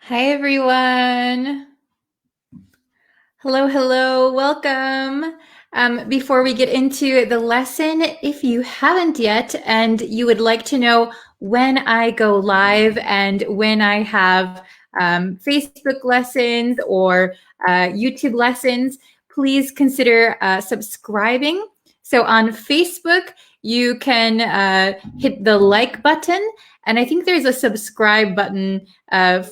Hi, everyone. Hello, welcome. Before we get into the lesson, if you haven't yet and you would like to know when I go live and when I have Facebook lessons or YouTube lessons, please consider subscribing. So on Facebook, you can hit the like button, and I think there's a subscribe button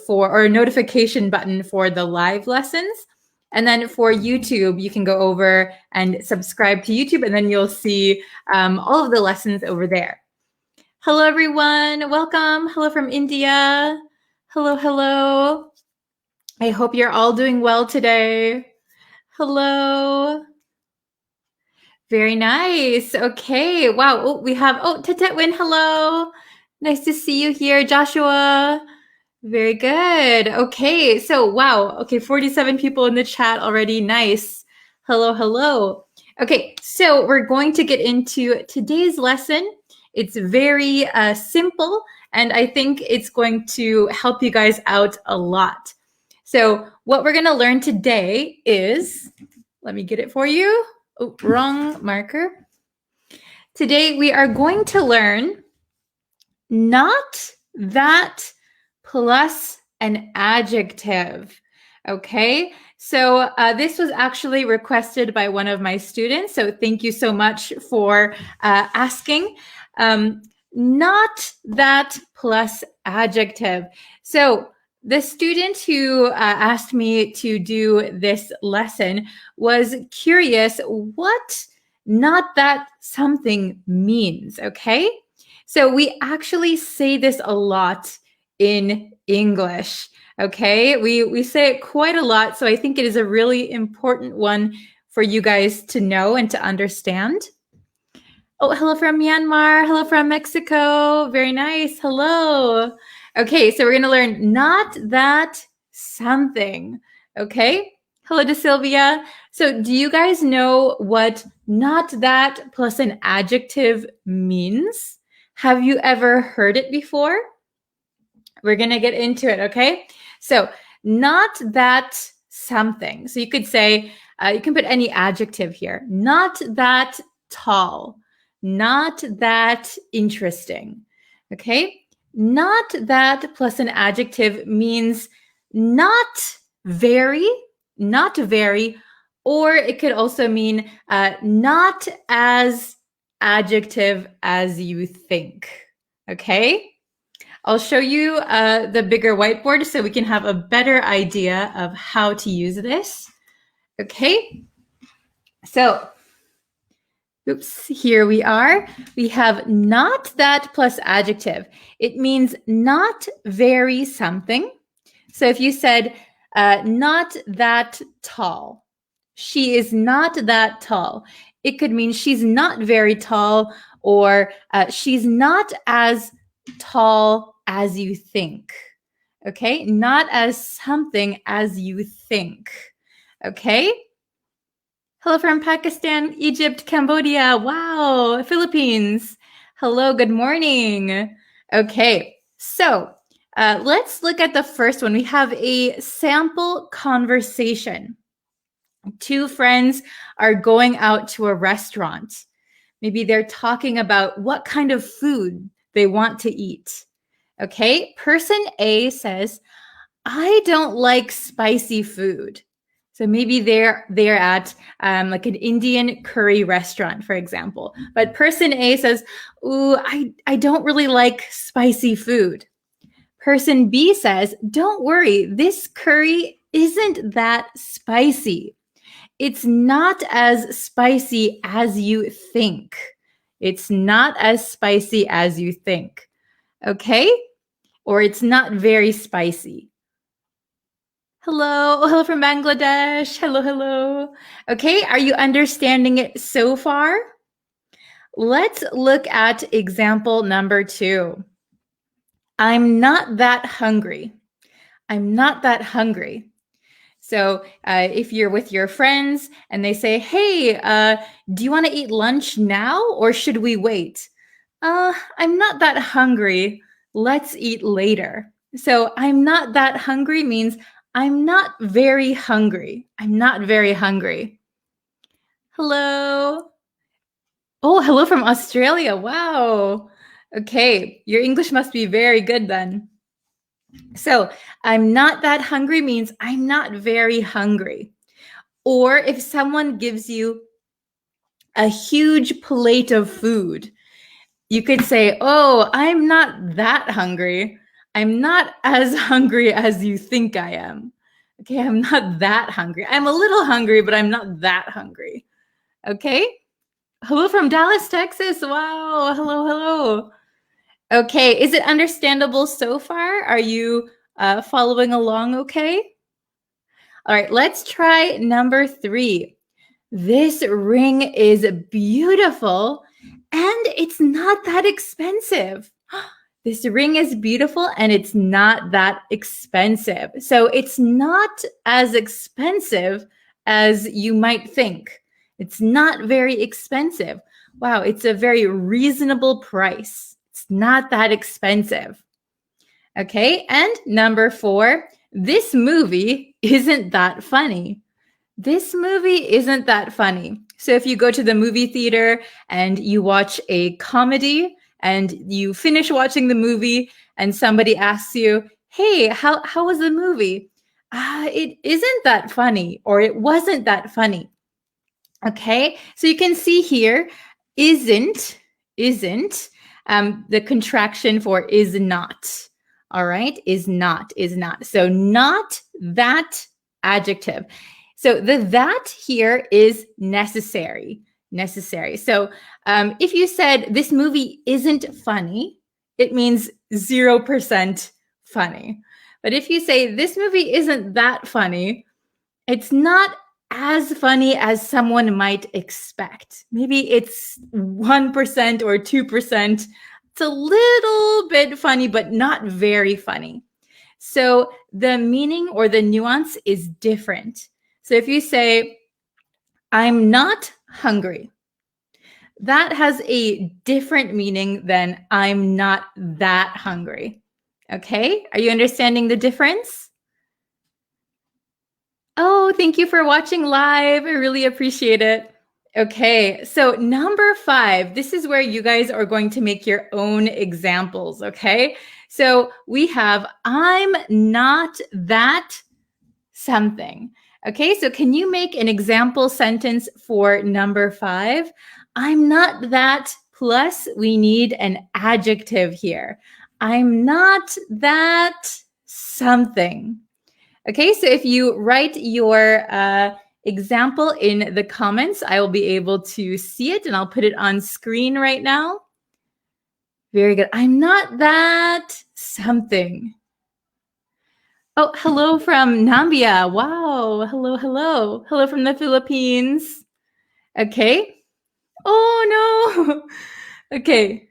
or a notification button for the live lessons. And then for YouTube, you can go over and subscribe to YouTube, and then you'll see all of the lessons over there. Hello, everyone. Welcome. Hello from India. Hello. I hope you're all doing well today. Hello. Very nice. Okay. Wow. We have, Tetetwin. Hello. Nice to see you here, Joshua. Very good. Okay. So, wow. Okay. 47 people in the chat already. Nice. Hello. Okay. So we're going to get into today's lesson. It's very simple, and I think it's going to help you guys out a lot. So what we're going to learn today is, let me get it for you. Oh, wrong marker. Today we are going to learn not that plus an adjective. Okay, so this was actually requested by one of my students. So thank you so much for asking. Not that plus adjective. So the student who asked me to do this lesson was curious what not that something means, okay? So we actually say this a lot in English, okay? We say it quite a lot, so I think it is a really important one for you guys to know and to understand. Oh, hello from Myanmar. Hello from Mexico. Very nice. Hello. Okay, so we're going to learn not that something. Okay. Hello to Sylvia. So do you guys know what not that plus an adjective means? Have you ever heard it before? We're going to get into it. Okay. So not that something. So you could say, you can put any adjective here. Not that tall. Not that interesting. Okay. Not that plus an adjective means not very, or it could also mean not as adjective as you think. Okay. I'll show you the bigger whiteboard so we can have a better idea of how to use this. Okay. So, oops, here we are. We have not that plus adjective. It means not very something. So if you said not that tall, she is not that tall, it could mean she's not very tall, or she's not as tall as you think. Okay, not as something as you think. Okay. Hello from Pakistan, Egypt, Cambodia. Wow, Philippines. Hello, good morning. Okay, so let's look at the first one. We have a sample conversation. Two friends are going out to a restaurant. Maybe they're talking about what kind of food they want to eat. Okay, person A says, I don't like spicy food. So maybe they're at like an Indian curry restaurant, for example. But person A says, ooh, I don't really like spicy food. Person B says, don't worry, this curry isn't that spicy. It's not as spicy as you think. It's not as spicy as you think. Okay? Or it's not very spicy. Hello from Bangladesh. Hello. Okay, are you understanding it so far? Let's look at example number 2. I'm not that hungry. I'm not that hungry. So if you're with your friends and they say, hey, do you want to eat lunch now or should we wait? I'm not that hungry. Let's eat later. So I'm not that hungry means I'm not very hungry. I'm not very hungry. Hello. Oh, hello from Australia. Wow. Okay, your English must be very good then. So I'm not that hungry means I'm not very hungry. Or if someone gives you a huge plate of food, you could say, oh, I'm not that hungry. I'm not as hungry as you think I am. Okay, I'm not that hungry. I'm a little hungry, but I'm not that hungry. Okay? Hello from Dallas, Texas. Wow. Hello, hello. Okay, is it understandable so far? Are you following along okay? All right, let's try number 3. This ring is beautiful and it's not that expensive. This ring is beautiful and it's not that expensive. So it's not as expensive as you might think. It's not very expensive. Wow, it's a very reasonable price. It's not that expensive. Okay, and number 4, this movie isn't that funny. This movie isn't that funny. So if you go to the movie theater and you watch a comedy and you finish watching the movie and somebody asks you, hey, how was the movie? It isn't that funny, or it wasn't that funny. Okay, so you can see here, isn't, the contraction for is not. All right, is not. So not that adjective. So the that here is necessary. So if you said this movie isn't funny, it means 0% funny. But if you say this movie isn't that funny, it's not as funny as someone might expect. Maybe it's 1% or 2%. It's a little bit funny, but not very funny. So the meaning or the nuance is different. So if you say, I'm not hungry, that has a different meaning than I'm not that hungry. Okay? Are you understanding the difference? Oh, thank you for watching live. I really appreciate it. Okay, so number 5, this is where you guys are going to make your own examples, okay? So we have, I'm not that something. Okay, so can you make an example sentence for number 5? I'm not that, plus we need an adjective here. I'm not that something. Okay, so if you write your example in the comments, I will be able to see it and I'll put it on screen right now. Very good. I'm not that something. Oh, hello from Nambia. Wow. Hello, hello. Hello from the Philippines. Okay. Oh, no. Okay.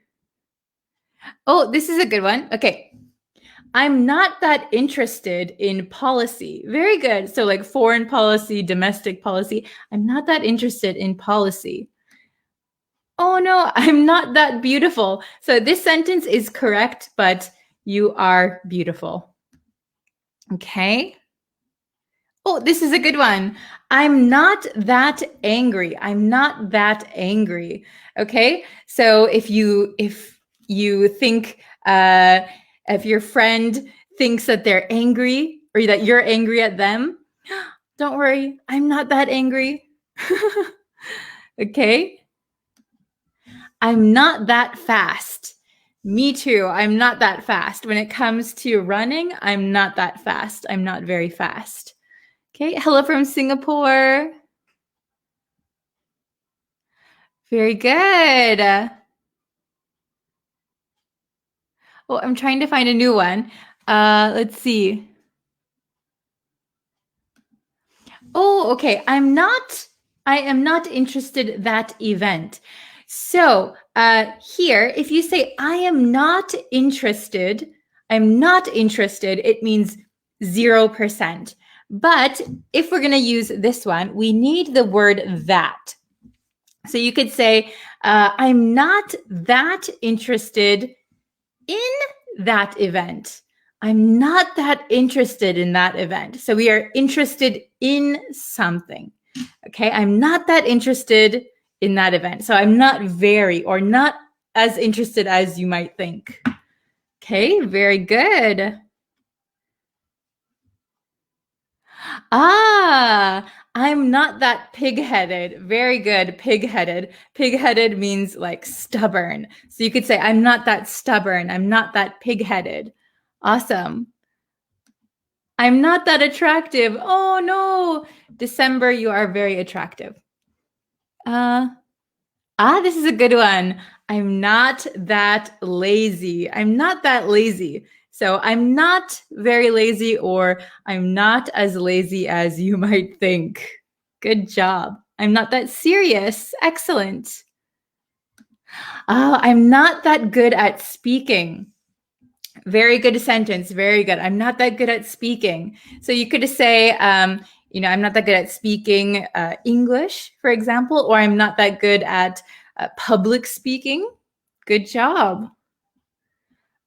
Oh, this is a good one. Okay. I'm not that interested in policy. Very good. So like foreign policy, domestic policy. I'm not that interested in policy. Oh no, I'm not that beautiful. So this sentence is correct, but you are beautiful. Okay. Oh, this is a good one. I'm not that angry. I'm not that angry. Okay. So if you think if your friend thinks that they're angry or that you're angry at them, don't worry. I'm not that angry. Okay. I'm not that fast. Me too. I'm not that fast. When it comes to running, I'm not that fast. I'm not very fast. Okay, hello from Singapore. Very good. Oh, I'm trying to find a new one. Let's see. Oh, okay. I am not interested that event. So here, if you say I am not interested, it means 0%. But if we're going to use this one, we need the word that. So you could say, I'm not that interested in that event. I'm not that interested in that event. So we are interested in something. Okay, I'm not that interested in that event. So I'm not very or not as interested as you might think. Okay, very good. I'm not that pig-headed. Very good, pig-headed. Pig-headed means like stubborn. So you could say, I'm not that stubborn. I'm not that pig-headed. Awesome. I'm not that attractive. Oh no, December, you are very attractive. This is a good one. I'm not that lazy. I'm not that lazy. So I'm not very lazy, or I'm not as lazy as you might think. Good job. I'm not that serious. Excellent. I'm not that good at speaking. Very good sentence. Very good. I'm not that good at speaking. So you could say, I'm not that good at speaking English, for example, or I'm not that good at public speaking. Good job.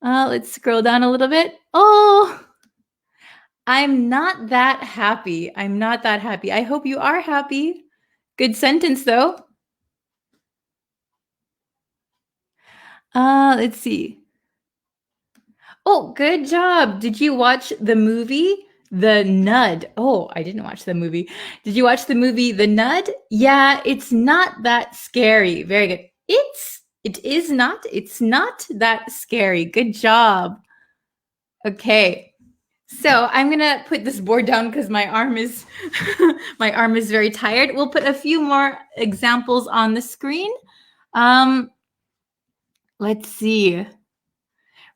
Let's scroll down a little bit. Oh, I'm not that happy. I'm not that happy. I hope you are happy. Good sentence, though. Let's see. Oh, good job. Did you watch the movie The Nud? Oh, I didn't watch the movie. Did you watch the movie The Nud? Yeah, it's not that scary. Very good. It's not that scary. Good job. Okay. So I'm gonna put this board down because my arm is my arm is very tired. We'll put a few more examples on the screen. Let's see.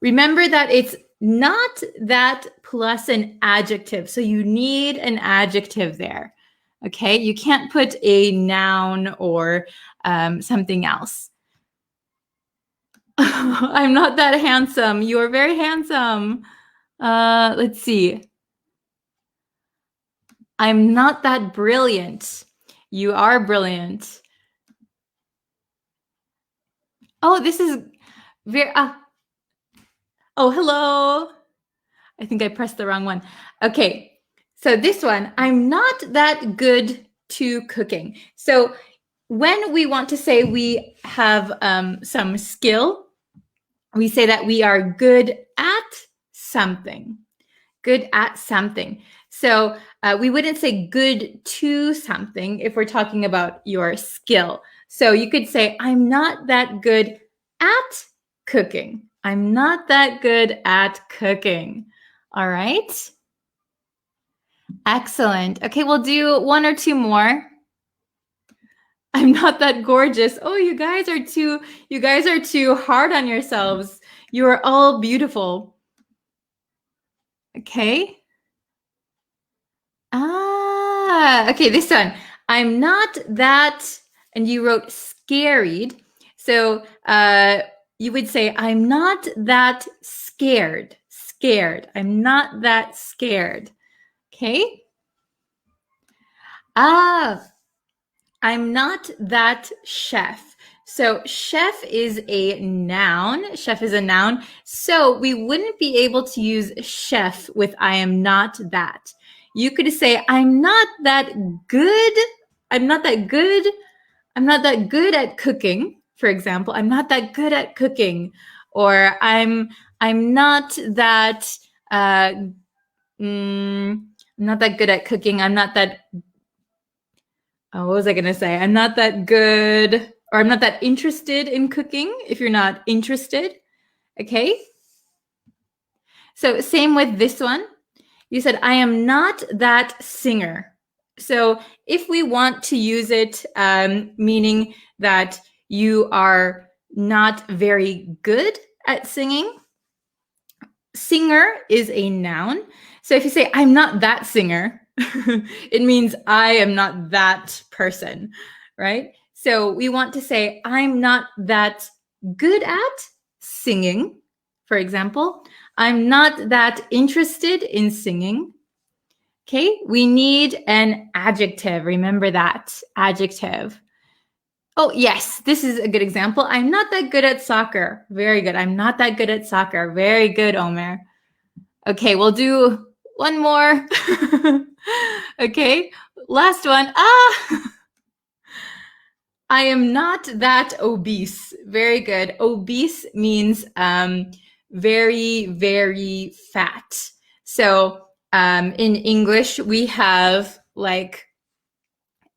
Remember that it's not that plus an adjective. So you need an adjective there. Okay, you can't put a noun or something else. I'm not that handsome. You are very handsome. Let's see. I'm not that brilliant. You are brilliant. Oh, this is very... Oh, hello. I think I pressed the wrong one. Okay, so this one, I'm not that good to cooking. So when we want to say we have some skill, we say that we are good at something. Good at something. So we wouldn't say good to something if we're talking about your skill. So you could say, I'm not that good at cooking. I'm not that good at cooking. All right. Excellent. Okay, we'll do one or two more. I'm not that gorgeous. Oh, you guys are too hard on yourselves. You are all beautiful. Okay. Okay, this one. I'm not that, and you wrote scared. So you would say, I'm not that scared. Scared. I'm not that scared. Okay. I'm not that chef. So chef is a noun. Chef is a noun. So we wouldn't be able to use chef with I am not that. You could say, I'm not that good. I'm not that good. I'm not that good at cooking, for example. I'm not that good at cooking. Or I'm not that I'm not that good at cooking. I'm not that what was I going to say? I'm not that good, or I'm not that interested in cooking if you're not interested. Okay. So same with this one. You said, I am not that singer. So if we want to use it meaning that you are not very good at singing, singer is a noun. So if you say, I'm not that singer, it means I am not that person, right? So we want to say, I'm not that good at singing, for example. I'm not that interested in singing. Okay, we need an adjective. Remember that, adjective. Oh, yes, this is a good example. I'm not that good at soccer. Very good. I'm not that good at soccer. Very good, Omer. Okay, we'll do one more. Okay, last one. I am not that obese. Very good. Obese means very, very fat. So in English, we have like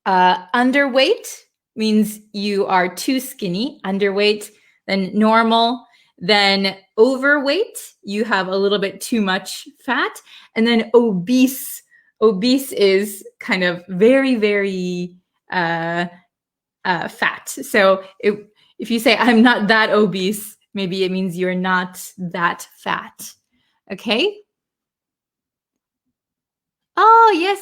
underweight means you are too skinny, underweight, then normal, then overweight, you have a little bit too much fat, and then obese. Obese is kind of very, very fat. So if you say, I'm not that obese, maybe it means you're not that fat. Okay? Oh, yes.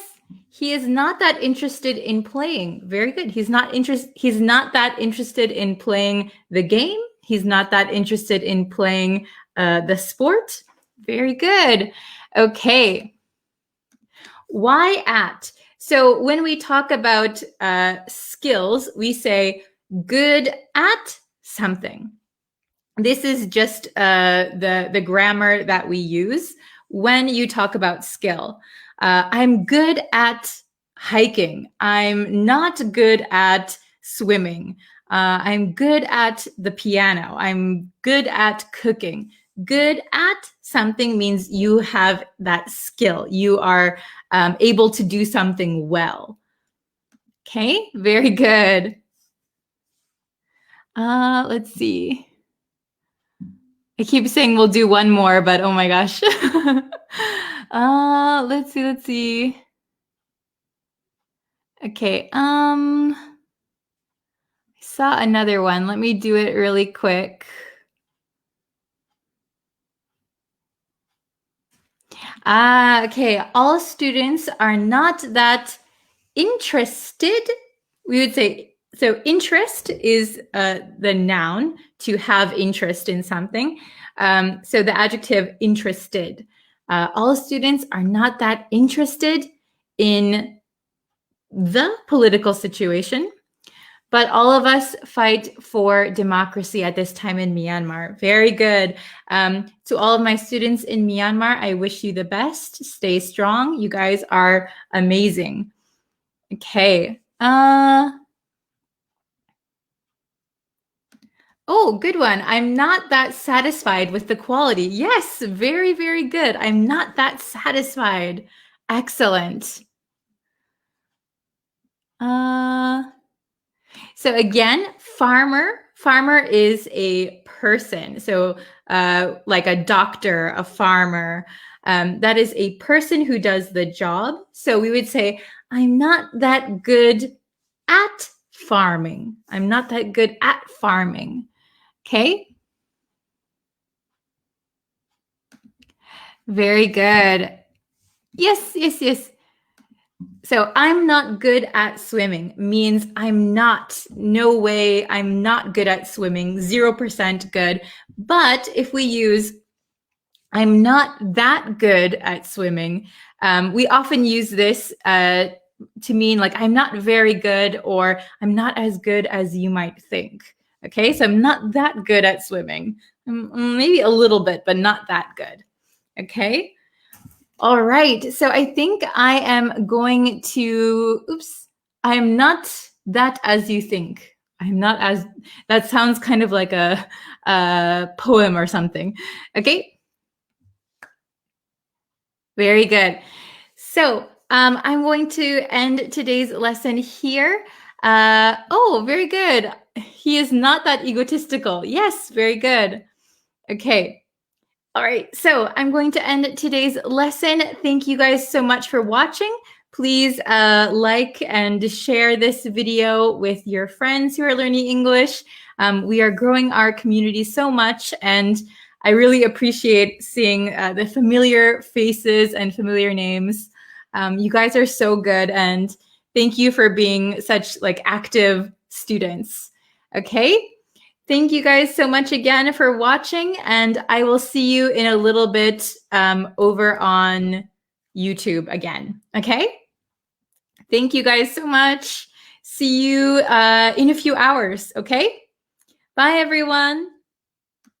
He is not that interested in playing. Very good. He's not that interested in playing the game. He's not that interested in playing the sport. Very good. Okay. Why at? So when we talk about skills, we say good at something. This is just the grammar that we use when you talk about skill. I'm good at hiking. I'm not good at swimming. I'm good at the piano. I'm good at cooking. Good at something means you have that skill. You are able to do something well. Okay, very good. Let's see. I keep saying we'll do one more, but oh my gosh. Let's see. Okay, I saw another one. Let me do it really quick. Okay, all students are not that interested. We would say, so interest is the noun, to have interest in something. So the adjective interested. All students are not that interested in the political situation, but all of us fight for democracy at this time in Myanmar. Very good. To all of my students in Myanmar, I wish you the best. Stay strong. You guys are amazing. Okay. Oh, good one. I'm not that satisfied with the quality. Yes, very, very good. I'm not that satisfied. Excellent. So again, farmer. Farmer is a person. So like a doctor, a farmer. That is a person who does the job. So we would say, I'm not that good at farming. I'm not that good at farming. Okay. Very good. Yes, yes, yes. So I'm not good at swimming means no way, I'm not good at swimming, 0% good. But if we use I'm not that good at swimming, we often use this to mean like I'm not very good or I'm not as good as you might think. Okay, so I'm not that good at swimming. Maybe a little bit, but not that good. Okay. All right. So I think I am going to, I am not that as you think. I'm not as, that sounds kind of like a poem or something. Okay. Very good. So I'm going to end today's lesson here. Oh, very good. He is not that egotistical. Yes, very good. Okay. All right, so I'm going to end today's lesson. Thank you guys so much for watching. Please like and share this video with your friends who are learning English. We are growing our community so much, and I really appreciate seeing the familiar faces and familiar names. You guys are so good, and thank you for being such like active students. Okay. Thank you guys so much again for watching, and I will see you in a little bit over on YouTube again. Okay? Thank you guys so much. See you in a few hours. Okay? Bye, everyone.